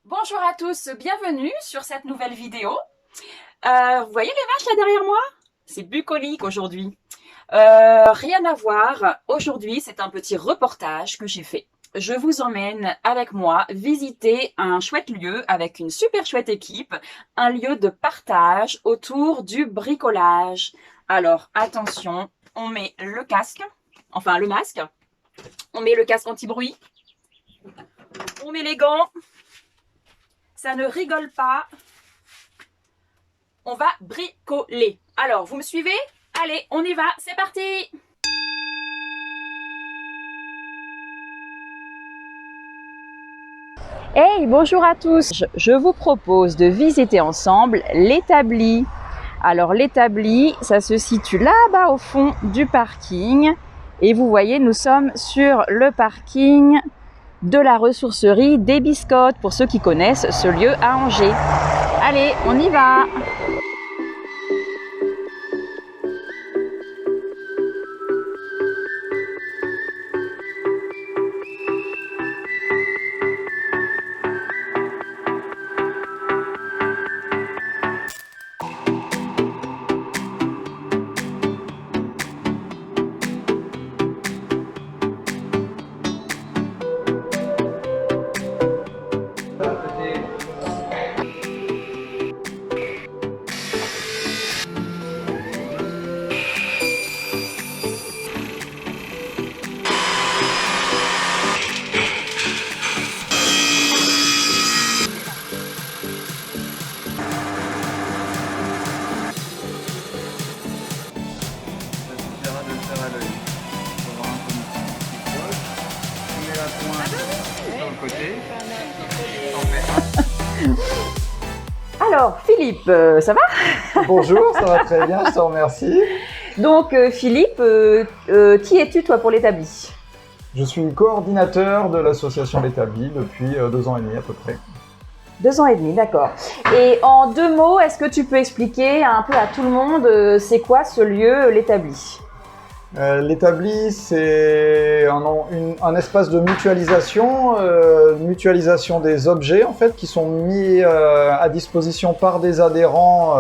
Bonjour à tous, bienvenue sur cette nouvelle vidéo. Vous voyez les vaches là derrière moi? C'est bucolique aujourd'hui. Rien à voir. Aujourd'hui, c'est un petit reportage que j'ai fait. Je vous emmène avec moi visiter un chouette lieu avec une super chouette équipe, un lieu de partage autour du bricolage. Alors, attention, on met le casque, enfin le masque, on met le casque anti-bruit, on met les gants, ça ne rigole pas. On va bricoler. Alors, vous me suivez? Allez, on y va, c'est parti! Hey, bonjour à tous! Je vous propose de visiter ensemble l'établi. Alors, l'établi, ça se situe là-bas au fond du parking. Et vous voyez, nous sommes sur le parking de la ressourcerie des Biscottes, pour ceux qui connaissent ce lieu à Angers. Allez, on y va! Alors, Philippe, ça va? Bonjour, ça va très bien, je te remercie. Donc, Philippe, qui es-tu, toi, pour l'établi? Je suis coordinateur de l'association L'Établi depuis 2 ans et demi à peu près. 2 ans et demi, d'accord. Et en 2 mots, est-ce que tu peux expliquer un peu à tout le monde c'est quoi ce lieu, l'établi? L'Établi, c'est un espace de mutualisation, mutualisation des objets en fait, qui sont mis à disposition par des adhérents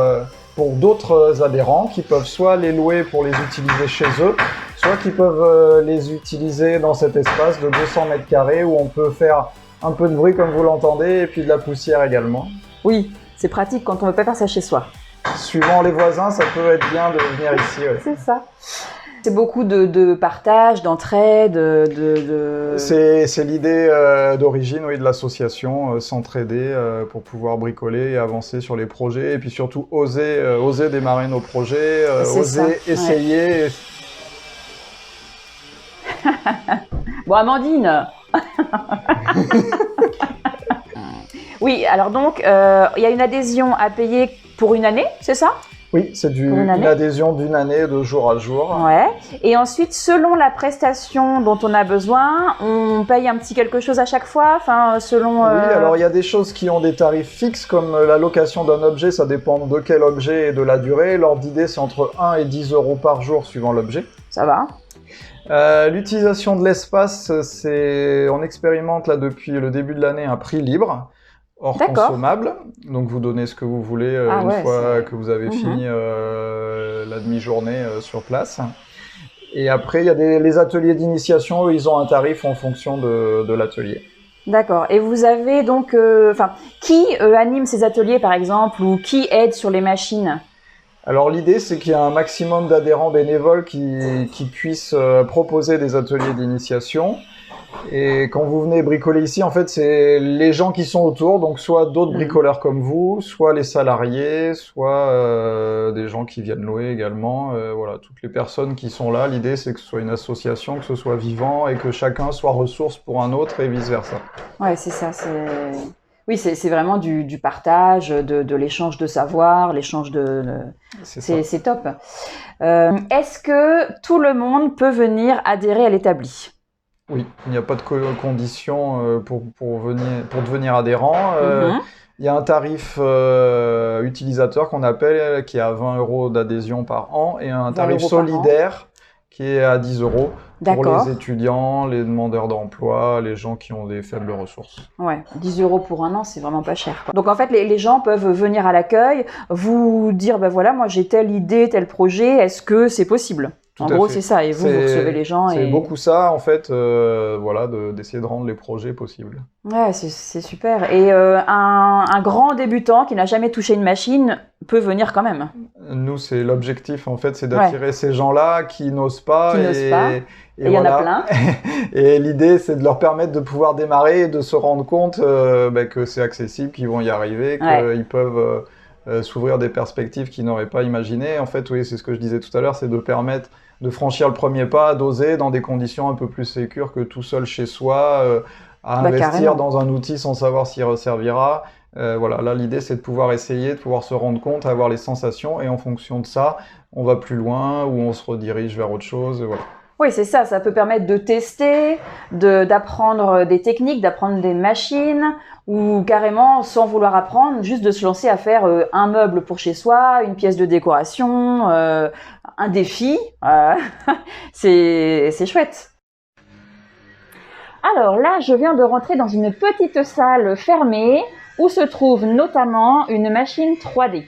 pour d'autres adhérents qui peuvent soit les louer pour les utiliser chez eux, soit qui peuvent les utiliser dans cet espace de 200 mètres carrés où on peut faire un peu de bruit comme vous l'entendez et puis de la poussière également. Oui, c'est pratique quand on ne veut pas faire ça chez soi. Suivant les voisins, ça peut être bien de venir ici. Ouais. C'est ça. C'est beaucoup de partage, d'entraide, C'est l'idée d'origine, oui, de l'association, s'entraider pour pouvoir bricoler et avancer sur les projets et puis surtout oser démarrer nos projets, oser essayer. Ouais. Bon, Amandine. Oui, alors donc, il y a une adhésion à payer pour une année, c'est ça? Oui, c'est une adhésion d'une année de jour à jour. Ouais. Et ensuite, selon la prestation dont on a besoin, on paye un petit quelque chose à chaque fois, enfin, selon... Oui, alors il y a des choses qui ont des tarifs fixes, comme la location d'un objet, ça dépend de quel objet et de la durée. L'ordre d'idée, c'est entre 1 et 10 euros par jour suivant l'objet. Ça va. L'utilisation de l'espace, on expérimente là depuis le début de l'année un prix libre. Hors consommable, donc vous donnez ce que vous voulez une fois que vous avez fini la demi-journée sur place. Et après, il y a les ateliers d'initiation, ils ont un tarif en fonction de l'atelier. D'accord. Et vous avez donc, qui anime ces ateliers par exemple, ou qui aide sur les machines? Alors l'idée, c'est qu'il y a un maximum d'adhérents bénévoles qui puissent proposer des ateliers d'initiation. Et quand vous venez bricoler ici, en fait, c'est les gens qui sont autour, donc soit d'autres bricoleurs comme vous, soit les salariés, soit des gens qui viennent louer également. Voilà, toutes les personnes qui sont là, l'idée c'est que ce soit une association, que ce soit vivant et que chacun soit ressource pour un autre et vice-versa. Ouais, c'est ça. Oui, c'est vraiment du partage, de l'échange de savoir, l'échange c'est top. Est-ce que tout le monde peut venir adhérer à l'établi? Oui, il n'y a pas de condition pour devenir adhérent. Il y a un tarif utilisateur qu'on appelle, qui est à 20 € d'adhésion par an, et un tarif solidaire qui est à 10 € pour D'accord. les étudiants, les demandeurs d'emploi, les gens qui ont des faibles ressources. Ouais, 10 € pour un an, c'est vraiment pas cher, quoi. Donc en fait, les gens peuvent venir à l'accueil, vous dire, ben voilà, moi j'ai telle idée, tel projet, est-ce que c'est possible? Tout En à gros, fait. c'est ça, et vous recevez les gens C'est et... beaucoup ça, en fait, voilà, d'essayer de rendre les projets possibles. Ouais, c'est super. Et un grand débutant qui n'a jamais touché une machine peut venir quand même. Nous, c'est l'objectif, en fait, c'est d'attirer ces gens-là qui n'osent pas. Qui n'osent pas. Et Et il y en a voilà. plein. Et l'idée, c'est de leur permettre de pouvoir démarrer et de se rendre compte que c'est accessible, qu'ils vont y arriver, qu'ils peuvent s'ouvrir des perspectives qu'ils n'auraient pas imaginées. En fait, oui, c'est ce que je disais tout à l'heure, c'est de permettre de franchir le premier pas, d'oser dans des conditions un peu plus sécures que tout seul chez soi, à investir carrément. dans un outil sans savoir s'il resservira. Voilà, là, l'idée, c'est de pouvoir essayer, de pouvoir se rendre compte, avoir les sensations, et en fonction de ça, on va plus loin ou on se redirige vers autre chose. Voilà. Oui, c'est ça. Ça peut permettre de tester, d'apprendre des techniques, d'apprendre des machines, ou carrément, sans vouloir apprendre, juste de se lancer à faire un meuble pour chez soi, une pièce de décoration, un défi. C'est chouette. Alors là, je viens de rentrer dans une petite salle fermée où se trouve notamment une machine 3D.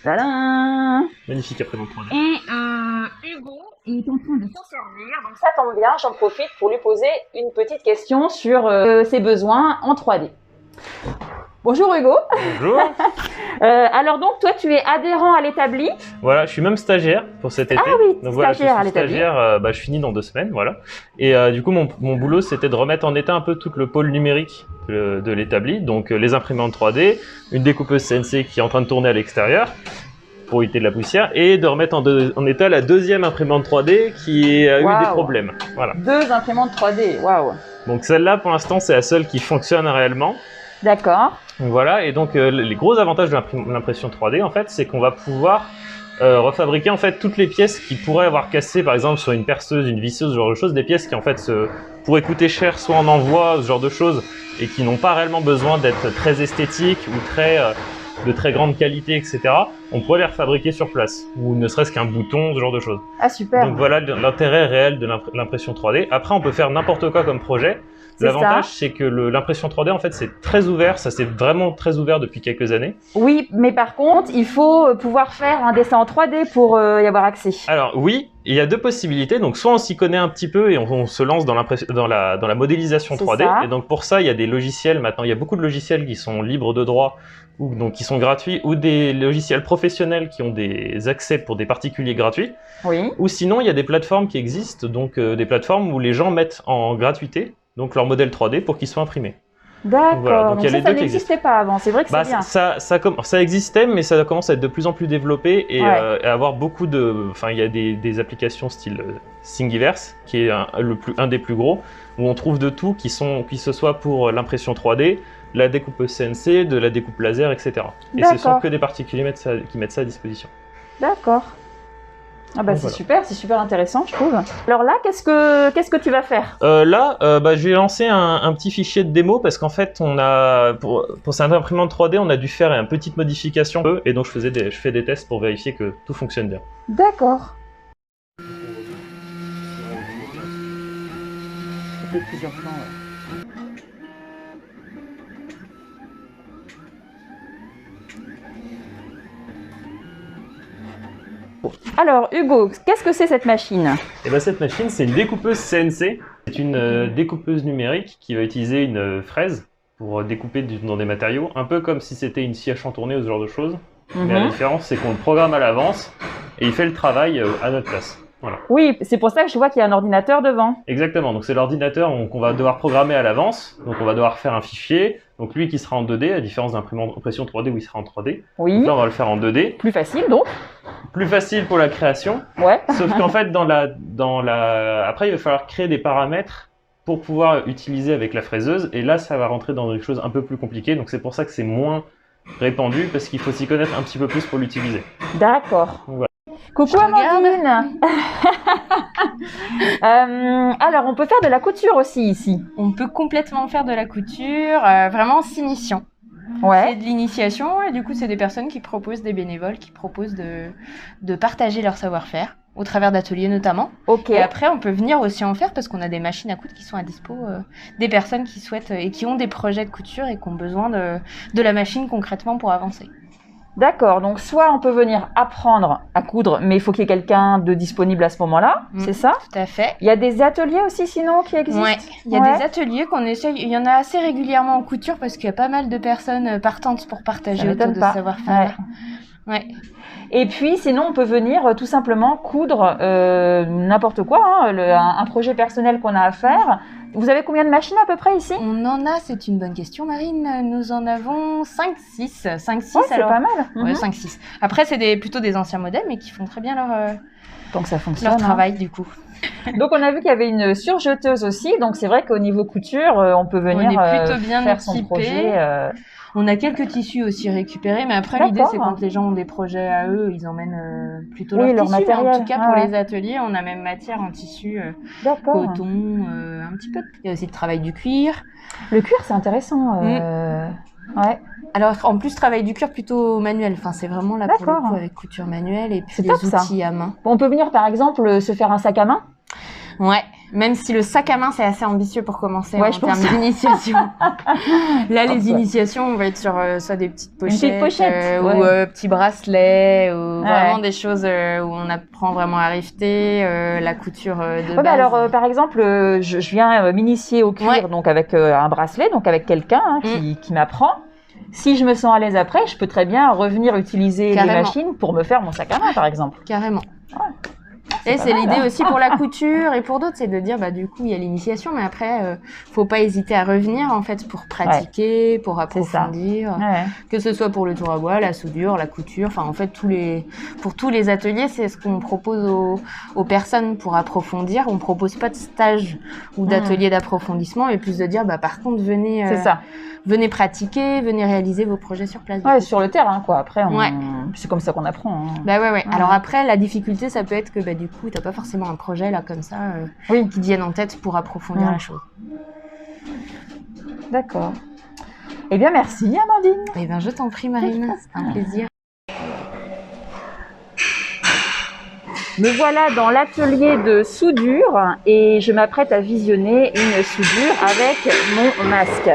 Tadam! Magnifique imprimante 3D. Et Hugo est en train de s'en servir, donc ça tombe bien, j'en profite pour lui poser une petite question sur ses besoins en 3D. Bonjour Hugo. Bonjour. Alors donc toi tu es adhérent à l'établi. Voilà, je suis même stagiaire pour cet été. Ah oui, donc voilà, stagiaire à je suis l'établi. stagiaire, je finis dans 2 semaines, voilà. Et du coup, mon boulot, c'était de remettre en état un peu tout le pôle numérique de l'établi. Donc les imprimantes 3D, une découpeuse CNC qui est en train de tourner à l'extérieur pour éviter de la poussière, et de remettre en état la deuxième imprimante 3D qui a eu des problèmes. Voilà. 2 imprimantes 3D, waouh. Donc celle-là, pour l'instant, c'est la seule qui fonctionne réellement. D'accord. Voilà, et donc les gros avantages de l'impression 3D, en fait, c'est qu'on va pouvoir refabriquer en fait toutes les pièces qui pourraient avoir cassé, par exemple sur une perceuse, une visseuse, ce genre de choses, des pièces qui en fait pourraient coûter cher, soit en envoi, ce genre de choses, et qui n'ont pas réellement besoin d'être très esthétiques ou de très grande qualité, etc. On pourrait les refabriquer sur place, ou ne serait-ce qu'un bouton, ce genre de choses. Ah super. Donc voilà l'intérêt réel de l'impression 3D. Après, on peut faire n'importe quoi comme projet. L'avantage, c'est que l'impression 3D, en fait, c'est très ouvert. Ça, c'est vraiment très ouvert depuis quelques années. Oui, mais par contre, il faut pouvoir faire un dessin en 3D pour y avoir accès. Alors oui, il y a 2 possibilités. Donc soit on s'y connaît un petit peu et on se lance dans la modélisation 3D. Ça. Et donc pour ça, il y a des logiciels maintenant. Il y a beaucoup de logiciels qui sont libres de droit, ou donc qui sont gratuits, ou des logiciels professionnels qui ont des accès pour des particuliers gratuits. Oui. Ou sinon, il y a des plateformes qui existent, donc des plateformes où les gens mettent en gratuité donc leur modèle 3D pour qu'il soit imprimé. D'accord, voilà, donc donc ça n'existait pas avant, c'est vrai que c'est bien. Ça existait, mais ça commence à être de plus en plus développé et à avoir beaucoup de... Enfin, il y a des applications style Thingiverse, qui est un des plus gros, où on trouve de tout, qui ce soit pour l'impression 3D, la découpe CNC, de la découpe laser, etc. Et ce sont que des particuliers qui mettent ça à disposition. D'accord. Ah bah donc, c'est super intéressant je trouve. Alors là, qu'est-ce que tu vas faire? Je vais lancer un petit fichier de démo parce qu'en fait, pour cette imprimante 3D, on a dû faire une petite modification et donc je fais des tests pour vérifier que tout fonctionne bien. D'accord. Plusieurs plans, Alors Hugo, qu'est-ce que c'est cette machine? Et ben cette machine, c'est une découpeuse CNC. C'est une découpeuse numérique qui va utiliser une fraise pour découper dans des matériaux, un peu comme si c'était une scie à chantourner ou ce genre de choses. Mais la différence, c'est qu'on le programme à l'avance et il fait le travail à notre place. Voilà. Oui, c'est pour ça que je vois qu'il y a un ordinateur devant. Exactement, donc c'est l'ordinateur qu'on va devoir programmer à l'avance, donc on va devoir faire un fichier, donc lui qui sera en 2D, à la différence d'impression 3D où il sera en 3D. Oui. Donc là on va le faire en 2D. Plus facile donc. Plus facile pour la création. Ouais. Sauf qu'en fait après il va falloir créer des paramètres pour pouvoir utiliser avec la fraiseuse, et là ça va rentrer dans des choses un peu plus compliquées, donc c'est pour ça que c'est moins répandu, parce qu'il faut s'y connaître un petit peu plus pour l'utiliser. D'accord. Voilà. Coucou Amandine. Alors, on peut faire de la couture aussi ici. On peut complètement faire de la couture, vraiment 6 missions. C'est Ouais. de l'initiation et du coup, c'est des personnes qui proposent, des bénévoles qui proposent de partager leur savoir-faire au travers d'ateliers notamment. Ok. Et après, on peut venir aussi en faire parce qu'on a des machines à coudre qui sont à dispo, des personnes qui souhaitent et qui ont des projets de couture et qui ont besoin de la machine concrètement pour avancer. D'accord. Donc, soit on peut venir apprendre à coudre, mais il faut qu'il y ait quelqu'un de disponible à ce moment-là. C'est ça? Tout à fait. Il y a des ateliers aussi, sinon, qui existent? Ouais, il y a Ouais. des ateliers qu'on essaye, il y en a assez régulièrement en couture parce qu'il y a pas mal de personnes partantes pour Ça partager autour m'étonne de pas. ce savoir-faire. Ouais. Et puis, sinon, on peut venir tout simplement coudre n'importe quoi, hein, un projet personnel qu'on a à faire. Vous avez combien de machines à peu près ici? On en a, c'est une bonne question Marine, nous en avons 5-6. 5-6 Ouais, c'est alors. pas mal. Ouais, Mhm. 5-6. Après, c'est plutôt des anciens modèles mais qui font très bien Donc, ça fonctionne. leur hein. travail du coup. Donc, on a vu qu'il y avait une surjeteuse aussi. Donc, c'est vrai qu'au niveau couture, on peut venir On est plutôt bien faire son équipé. projet. On a quelques tissus aussi récupérés, mais après l'idée D'accord. c'est quand les gens ont des projets à eux, ils emmènent plutôt Oui, leur leur tissu. Mais en matériel. tout cas, Ah pour ouais. les ateliers, on a même matière en tissu, D'accord. coton, un petit peu. Il y a aussi le travail du cuir. Le cuir, c'est intéressant. Ouais. Alors en plus, travail du cuir plutôt manuel. Enfin, c'est vraiment là pour le D'accord. coup avec couture manuelle et puis C'est des top, ça. outils à main. On peut venir, par exemple, se faire un sac à main. Ouais, même si le sac à main c'est assez ambitieux pour commencer Ouais, en je pense. termes d'initiation. Là, pense, les ouais. initiations, on va être sur soit des petites pochettes, petite pochette, ou ouais. petits bracelets, ou Ouais. vraiment des choses où on apprend vraiment à rifter, la couture de Ouais, base. bah alors, par exemple, je viens m'initier au cuir, Ouais. donc avec un bracelet, donc avec quelqu'un qui m'apprend. Si je me sens à l'aise après, je peux très bien revenir utiliser les Carrément. machines pour me faire mon sac à main, par exemple. Carrément. c'est Et pas c'est mal, l'idée hein. aussi pour la couture et pour d'autres, c'est de dire bah du coup il y a l'initiation, mais après faut pas hésiter à revenir en fait pour pratiquer, pour C'est ça. approfondir, Ouais. que ce soit pour le tour à bois, la soudure, la couture, enfin en fait pour tous les ateliers, c'est ce qu'on propose aux personnes pour approfondir. On propose pas de stage ou d'atelier d'approfondissement, mais plus de dire bah par contre C'est ça. venez pratiquer, venez réaliser vos projets sur place. Ouais, sur le terrain, quoi. Après, Ouais. c'est comme ça qu'on apprend. hein. Bah ouais. Ouais. Alors après, la difficulté, ça peut être que bah du coup, t'as pas forcément un projet là comme ça Oui. qui te vienne en tête pour approfondir Ouais. la chose. D'accord. Eh bien, merci, Amandine. Eh ben, je t'en prie, Marine, c'est un plaisir. Me voilà dans l'atelier de soudure et je m'apprête à visionner une soudure avec mon masque.